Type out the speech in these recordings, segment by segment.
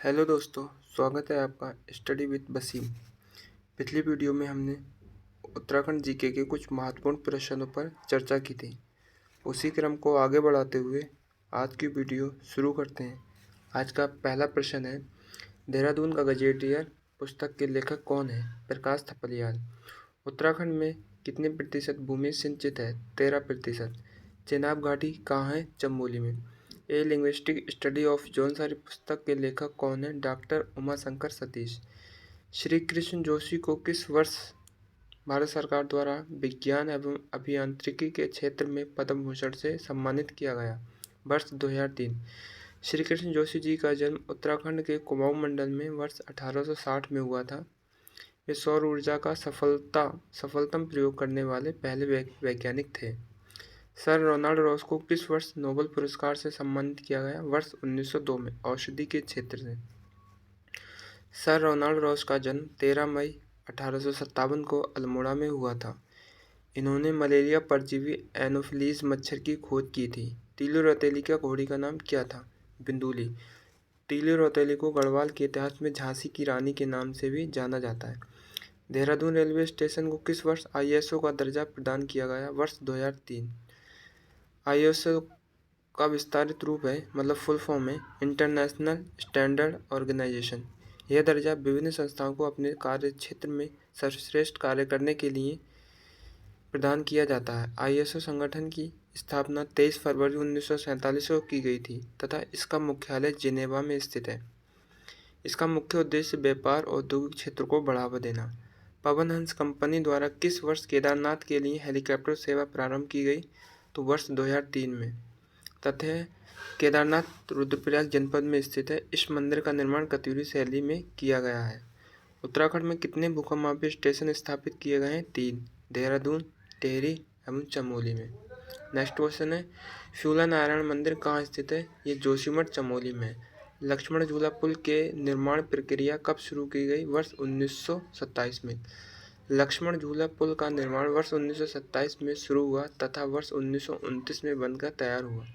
Hello दोस्तों, स्वागत है आपका स्टडी विद वसीम। पिछली वीडियो में हमने उत्तराखंड जीके के कुछ महत्वपूर्ण प्रश्नों पर चर्चा की थी। उसी क्रम को आगे बढ़ाते हुए आज की वीडियो शुरू करते हैं। आज का पहला प्रश्न है, देहरादून का गजेटियर पुस्तक के लेखक कौन है? प्रकाश थपलियाल। उत्तराखंड में कितने प्रतिशत भूमि सिंचित है? 13%। चेनाब घाटी कहाँ है? चमोली में। ए लिंग्विस्टिक स्टडी ऑफ जौनसारी पुस्तक के लेखक कौन है? डॉक्टर उमाशंकर सतीश। श्री कृष्ण जोशी को किस वर्ष भारत सरकार द्वारा विज्ञान एवं अभियांत्रिकी के क्षेत्र में पद्म भूषण से सम्मानित किया गया? वर्ष 2003। श्री कृष्ण जोशी जी का जन्म उत्तराखंड के कुमाऊं मंडल में वर्ष 1860 में हुआ था। वे सौर ऊर्जा का सफलतम प्रयोग करने वाले पहले वैज्ञानिक थे। सर रोनाल्ड रॉस को किस वर्ष नोबेल पुरस्कार से सम्मानित किया गया? वर्ष 1902 में, औषधि के क्षेत्र से। सर रोनाल्ड रॉस का जन्म 13 मई 1857 को अल्मोड़ा में हुआ था। इन्होंने मलेरिया परजीवी एनोफिलीज मच्छर की खोज की थी। तीलू रौतेली का घोड़ी का नाम क्या था? बिंदुली। तीलू रौतेली को गढ़वाल के इतिहास में झांसी की रानी के नाम से भी जाना जाता है। देहरादून रेलवे स्टेशन को किस वर्ष आईएसओ का दर्जा प्रदान किया गया? वर्ष 2003। आईएसओ का विस्तारित रूप है, मतलब फुल फॉर्म है, इंटरनेशनल स्टैंडर्ड ऑर्गेनाइजेशन। यह दर्जा विभिन्न संस्थाओं को अपने कार्य क्षेत्र में सर्वश्रेष्ठ कार्य करने के लिए प्रदान किया जाता है। आईएसओ संगठन की स्थापना 23 फरवरी 1947 को की गई थी तथा इसका मुख्यालय जिनेवा में स्थित है। इसका मुख्य उद्देश्य व्यापार और औद्योगिक क्षेत्र को बढ़ावा देना। पवन हंस कंपनी द्वारा किस वर्ष केदारनाथ के लिए हेलीकॉप्टर सेवा प्रारंभ की गई? तो वर्ष 2003 में। तथ्य: केदारनाथ रुद्रप्रयाग जनपद में स्थित है। इस मंदिर का निर्माण कत्यूरी शैली में किया गया है। उत्तराखंड में कितने भूकंपमापी स्टेशन स्थापित किए गए हैं? 3, देहरादून, टिहरी एवं चमोली में। नेक्स्ट क्वेश्चन है, शूला नारायण मंदिर कहाँ स्थित है? ये जोशीमठ चमोली में है। लक्ष्मण झूला पुल के निर्माण प्रक्रिया कब शुरू की गई? वर्ष 1927 में। लक्ष्मण झूला पुल का निर्माण वर्ष 1927 में शुरू हुआ तथा वर्ष 1929 में बनकर तैयार हुआ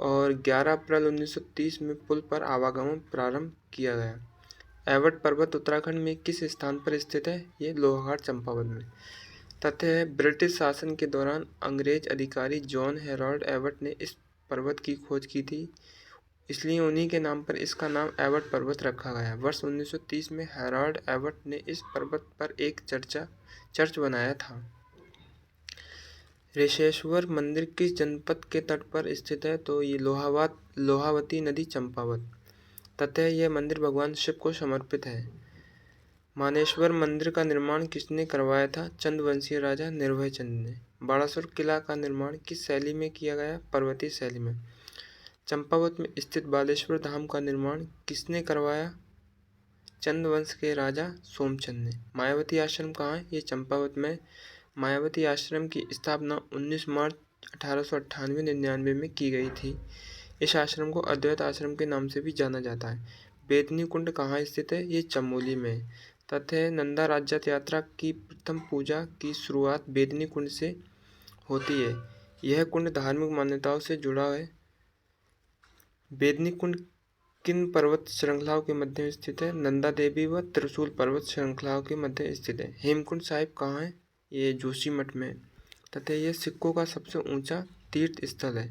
और 11 अप्रैल 1930 में पुल पर आवागमन प्रारंभ किया गया। एवट पर्वत उत्तराखंड में किस स्थान पर स्थित है? ये लोहाघाट चंपावत में। तथ्य है, ब्रिटिश शासन के दौरान अंग्रेज अधिकारी जॉन हेराल्ड एवट ने इस पर्वत की खोज की थी, इसलिए उन्हीं के नाम पर इसका नाम एवट पर्वत रखा गया। वर्ष 1930 में हेराल्ड एवट ने इस पर्वत पर एक चर्च बनाया था। ऋषेश्वर मंदिर किस जनपद के तट पर स्थित है? तो ये लोहावती नदी चंपावत। तथ्य है, यह मंदिर भगवान शिव को समर्पित है। मानेश्वर मंदिर का निर्माण किसने करवाया था? चंदवंशीय राजा निर्भय चंद ने। बाणासुर किला का निर्माण किस शैली में किया गया? पर्वतीय शैली में। चंपावत में स्थित बालेश्वर धाम का निर्माण किसने करवाया? चंदवंश के राजा सोमचंद ने। मायावती आश्रम कहाँ है? ये चंपावत में। मायावती आश्रम की स्थापना 19 मार्च 1898-99 में की गई थी। इस आश्रम को अद्वैत आश्रम के नाम से भी जाना जाता है। बेदनी कुंड कहाँ स्थित है? ये चमोली में। तथ्य है, नंदा राज्यत यात्रा की प्रथम पूजा की शुरुआत बेदनी कुंड से होती है। यह कुंड धार्मिक मान्यताओं से जुड़ा है। बेदनी कुंड किन पर्वत श्रृंखलाओं के मध्य स्थित है? नंदा देवी व त्रिशूल पर्वत श्रृंखलाओं के मध्य स्थित है। हेमकुंड साहिब कहाँ है? ये जोशीमठ में। तथा यह सिखों का सबसे ऊंचा तीर्थ स्थल है,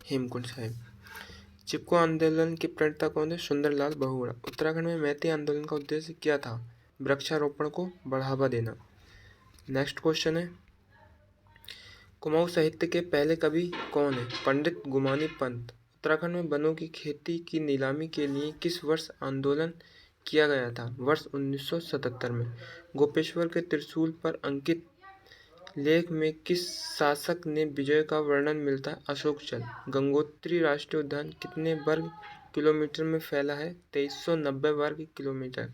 हेमकुंड साहिब। चिपको आंदोलन के प्रणेता कौन है? सुंदरलाल बहुगुणा। उत्तराखंड में मैती आंदोलन का उद्देश्य क्या था? वृक्षारोपण को बढ़ावा देना। नेक्स्ट क्वेश्चन है, कुमाऊं साहित्य के पहले कवि कौन है? पंडित गुमानी पंत। उत्तराखंड में वनों की खेती की नीलामी के लिए किस वर्ष आंदोलन किया गया था? वर्ष 1977 में। गोपेश्वर के त्रिशूल पर अंकित लेख में किस शासक ने विजय का वर्णन मिलता है? अशोक चल। गंगोत्री राष्ट्रीय उद्यान कितने वर्ग किलोमीटर में फैला है? 2390 वर्ग किलोमीटर।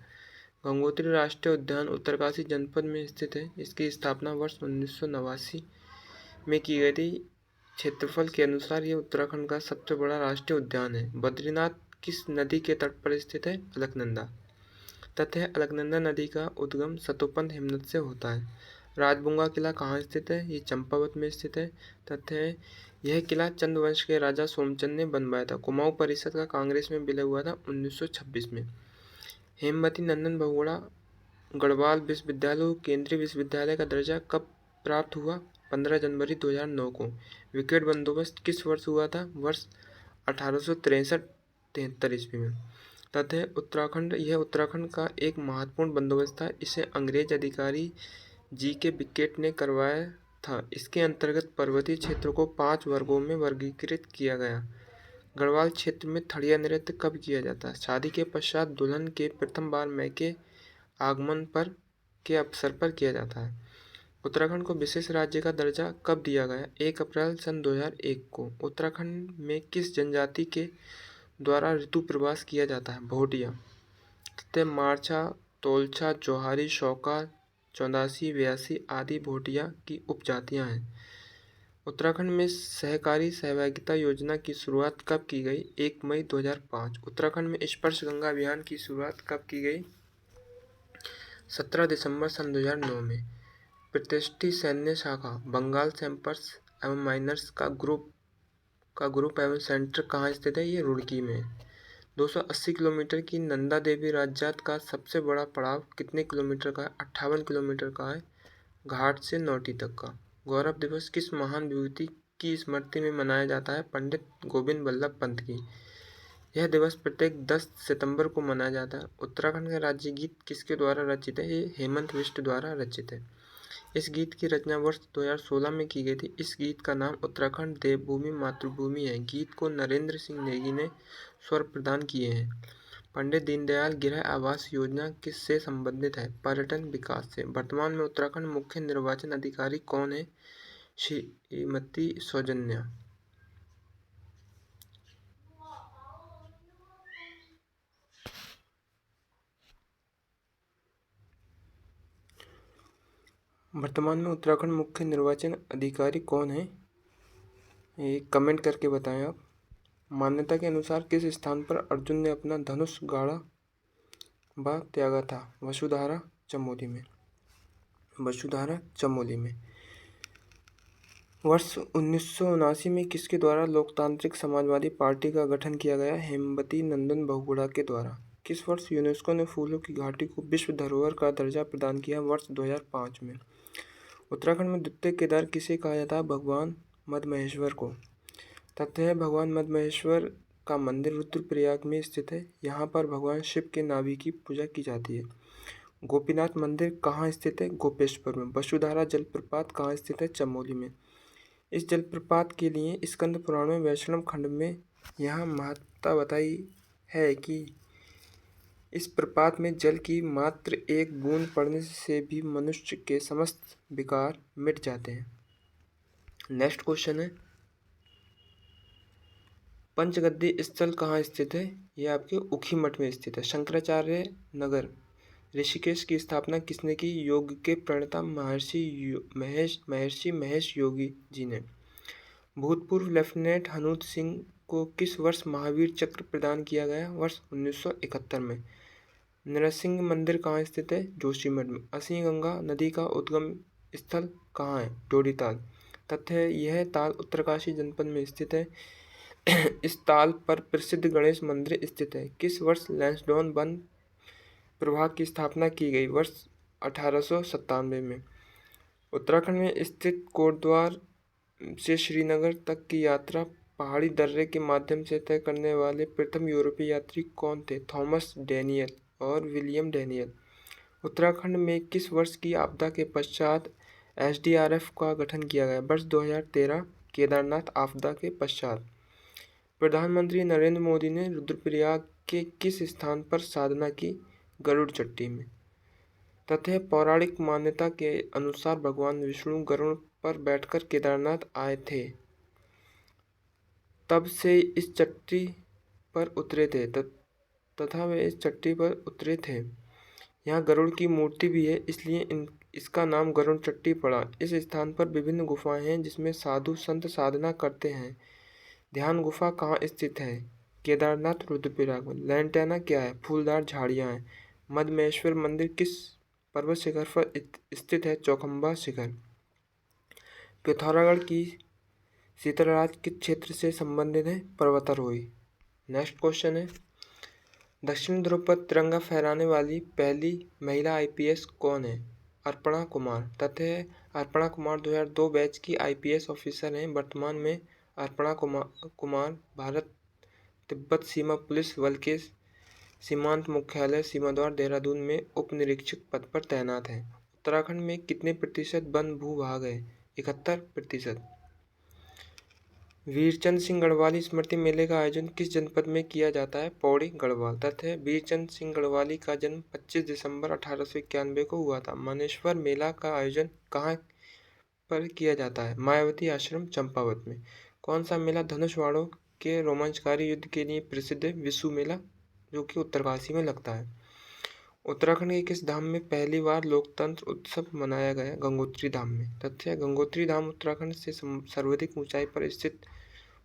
गंगोत्री राष्ट्रीय उद्यान उत्तरकाशी जनपद में स्थित है। इसकी स्थापना वर्ष 1989 में की गई थी। क्षेत्रफल के अनुसार यह उत्तराखंड का सबसे बड़ा राष्ट्रीय उद्यान है। बद्रीनाथ किस नदी के तट पर स्थित है? अलकनंदा। तथ्य है, अलकनंदा नदी का उद्गम सतोपंथ हिमनद से होता है। राजबुंगा किला कहाँ स्थित है? ये चंपावत में स्थित है। तथ्य है यह किला चंद वंश के राजा सोमचंद ने बनवाया था। कुमाऊं परिषद का कांग्रेस में विलय हुआ था 1926 में। हेमवती नंदन बहुगुणा गढ़वाल विश्वविद्यालय को केंद्रीय विश्वविद्यालय का दर्जा कब प्राप्त हुआ? 15 जनवरी 2009 को। विकेट बंदोबस्त किस वर्ष हुआ था? वर्ष 1863-73 ईस्वी में। तथा उत्तराखंड, यह उत्तराखंड का एक महत्वपूर्ण बंदोबस्त था। इसे अंग्रेज अधिकारी जी के विकेट ने करवाया था। इसके अंतर्गत पर्वतीय क्षेत्र को 5 वर्गों में वर्गीकृत किया गया। गढ़वाल क्षेत्र में थड़िया नृत्य कब किया जाता है? शादी के पश्चात दुल्हन के प्रथम बार मैके आगमन पर के अवसर पर किया जाता है। उत्तराखंड को विशेष राज्य का दर्जा कब दिया गया? 1 अप्रैल सन 2001 को। उत्तराखंड में किस जनजाति के द्वारा ऋतु प्रवास किया जाता है? भोटिया। तथा मारछा, तोलछा, जोहारी, शौका, चौदासी, व्यासी आदि भोटिया की उपजातियां हैं। उत्तराखंड में सहकारी सहभागिता योजना की शुरुआत कब की गई? 1 मई 2005। उत्तराखंड में स्पर्श गंगा अभियान की शुरुआत कब की गई? 17 दिसंबर सन 2009 में। प्रतिष्ठित सैन्य शाखा बंगाल सैपर्स एवं माइनर्स का ग्रुप एवं सेंटर कहाँ स्थित है? ये रुड़की में। 280 किलोमीटर की नंदा देवी राजजात का सबसे बड़ा पड़ाव कितने किलोमीटर का है? 58 किलोमीटर का है, घाट से नौटी तक का। गौरव दिवस किस महान विभूति की स्मृति में मनाया जाता है? पंडित गोविंद बल्लभ पंत की। यह दिवस प्रत्येक 10 सितंबर को मनाया जाता है। उत्तराखंड का राज्य गीत किसके द्वारा रचित है? ये हेमंत बिष्ट द्वारा रचित है। इस गीत की रचना वर्ष 2016 में की गई थी। इस गीत का नाम उत्तराखंड देवभूमि मातृभूमि है। गीत को नरेंद्र सिंह नेगी ने स्वर प्रदान किए हैं। पंडित दीनदयाल गृह आवास योजना किससे संबंधित है? पर्यटन विकास से। वर्तमान में उत्तराखंड मुख्य निर्वाचन अधिकारी कौन है? श्रीमती सौजन्या। वर्तमान में उत्तराखंड मुख्य निर्वाचन अधिकारी कौन है? ये कमेंट करके बताएं आप। मान्यता के अनुसार किस स्थान पर अर्जुन ने अपना धनुष गाड़ा व त्यागा था? वसुधारा चमोली में। वसुधारा चमोली में। वर्ष 1979 में किसके द्वारा लोकतांत्रिक समाजवादी पार्टी का गठन किया गया? हेमवती नंदन बहुगुणा के द्वारा। किस वर्ष यूनेस्को ने फूलों की घाटी को विश्व धरोहर का दर्जा प्रदान किया? वर्ष 2005 में। उत्तराखंड में द्वितीय केदार किसे कहा जाता है? भगवान मद्महेश्वर को। तथ्य है भगवान मद्महेश्वर का मंदिर रुद्रप्रयाग में स्थित है। यहाँ पर भगवान शिव के नाभि की पूजा की जाती है। गोपीनाथ मंदिर कहाँ स्थित है? गोपेश्वर में। वसुधारा जलप्रपात कहाँ स्थित है? चमोली में। इस जलप्रपात के लिए स्कंद पुराण में वैष्णव खंड में यहाँ महत्ता बताई है कि इस प्रपात में जल की मात्र एक बूंद पड़ने से भी मनुष्य के समस्त विकार मिट जाते हैं। नेक्स्ट क्वेश्चन है, पंचगद्दी स्थल कहाँ स्थित है? यह आपके ऊखीमठ में स्थित है। शंकराचार्य नगर ऋषिकेश की स्थापना किसने की? योग के प्रणेता महर्षि महेश योगी जी ने। भूतपूर्व लेफ्टिनेंट हनूत सिंह को किस वर्ष महावीर चक्र प्रदान किया गया? वर्ष 1971 में। नरसिंह मंदिर कहाँ स्थित है? जोशीमठ में। असी गंगा नदी का उद्गम स्थल कहाँ है? डोडीताल। तथ्य है यह ताल उत्तरकाशी जनपद में स्थित है। इस ताल पर प्रसिद्ध गणेश मंदिर स्थित है। किस वर्ष लैंसडौन वन प्रभाग की स्थापना की गई? वर्ष 1897 में। उत्तराखंड में स्थित कोटद्वार से श्रीनगर तक की यात्रा पहाड़ी दर्रे के माध्यम से तय करने वाले प्रथम यूरोपीय यात्री कौन थे? थॉमस डैनियल और विलियम डैनियल। उत्तराखंड में किस वर्ष की आपदा के पश्चात SDRF का गठन किया गया? वर्ष 2013 केदारनाथ आपदा के पश्चात। प्रधानमंत्री नरेंद्र मोदी ने रुद्रप्रयाग के किस स्थान पर साधना की? गरुड़ चट्टी में। तथ्य पौराणिक मान्यता के अनुसार भगवान विष्णु गरुड़ पर बैठकर केदारनाथ आए थे, तब से इस चट्टी पर उतरे थे तथा वे इस चट्टी पर उतरे थे। यहाँ गरुड़ की मूर्ति भी है, इसलिए इसका नाम गरुड़ चट्टी पड़ा। इस स्थान पर विभिन्न गुफाएं हैं जिसमें साधु संत साधना करते हैं। ध्यान गुफा कहाँ स्थित है? केदारनाथ रुद्रप्रयाग में। लैंटेना क्या है? फूलदार झाड़ियाँ हैं। मद्महेश्वर मंदिर किस पर्वत शिखर पर स्थित है चौखंबा शिखर। पिथौरागढ़ की शीतलराज किस क्षेत्र से संबंधित है? पर्वतारोही। नेक्स्ट क्वेश्चन है, दक्षिण ध्रुव पर तिरंगा फहराने वाली पहली महिला आईपीएस कौन है? अर्पणा कुमार। तथ्य है, अर्पणा कुमार 2002 बैच की आईपीएस ऑफिसर हैं। वर्तमान में अर्पणा कुमार भारत तिब्बत सीमा पुलिस बल के सीमांत मुख्यालय सीमाद्वार देहरादून में उप निरीक्षक पद पर तैनात हैं। उत्तराखंड में कितने प्रतिशत वन भूभाग है? 71%। वीरचंद सिंह गढ़वाली स्मृति मेले का आयोजन किस जनपद में किया जाता है? पौड़ी गढ़वाल। तथ्य है, वीरचंद सिंह गढ़वाली का जन्म 25 दिसंबर 1891 को हुआ था। मानेश्वर मेला का आयोजन कहाँ पर किया जाता है? मायावती आश्रम चंपावत में। कौन सा मेला धनुष बाणों के रोमांचकारी युद्ध के लिए प्रसिद्ध है? विशु मेला, जो कि उत्तरकाशी में लगता है। उत्तराखंड के किस धाम में पहली बार लोकतंत्र उत्सव मनाया गया? गंगोत्री धाम में। तथ्य है, गंगोत्री धाम उत्तराखंड से सर्वाधिक ऊंचाई पर स्थित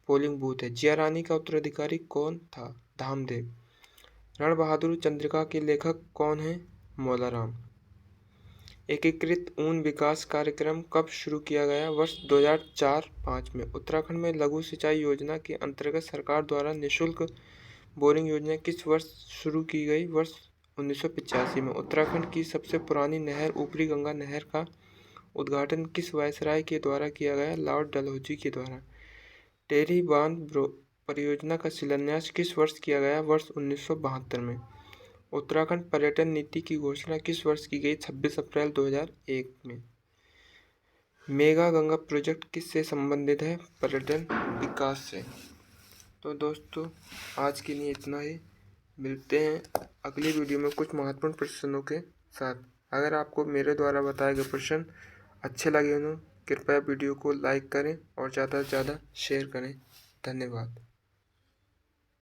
पोलिंग बूथ है। जिया रानी का उत्तराधिकारी कौन था? धामदेव। रण बहादुर चंद्रिका के लेखक कौन हैं? मौलाराम। एकीकृत ऊन विकास कार्यक्रम कब शुरू किया गया? वर्ष 2004-05 में। उत्तराखंड में लघु सिंचाई योजना के अंतर्गत सरकार द्वारा निःशुल्क बोरिंग योजना किस वर्ष शुरू की गई? वर्ष 1985 में। उत्तराखंड की सबसे पुरानी नहर ऊपरी गंगा नहर का उद्घाटन किस वायसराय के द्वारा किया गया? लॉर्ड डलहौजी के द्वारा। टेहरी बांध परियोजना का शिलान्यास किस वर्ष किया गया? वर्ष 1972 में। उत्तराखंड पर्यटन नीति की घोषणा किस वर्ष की गई? 26 अप्रैल 2001 में। मेगा गंगा प्रोजेक्ट किस से संबंधित है? पर्यटन विकास से। तो दोस्तों, आज के लिए इतना ही। मिलते हैं अगली वीडियो में कुछ महत्वपूर्ण प्रश्नों के साथ। अगर आपको मेरे द्वारा बताए गए प्रश्न अच्छे लगे हों, कृपया वीडियो को लाइक करें और ज़्यादा से ज़्यादा शेयर करें। धन्यवाद।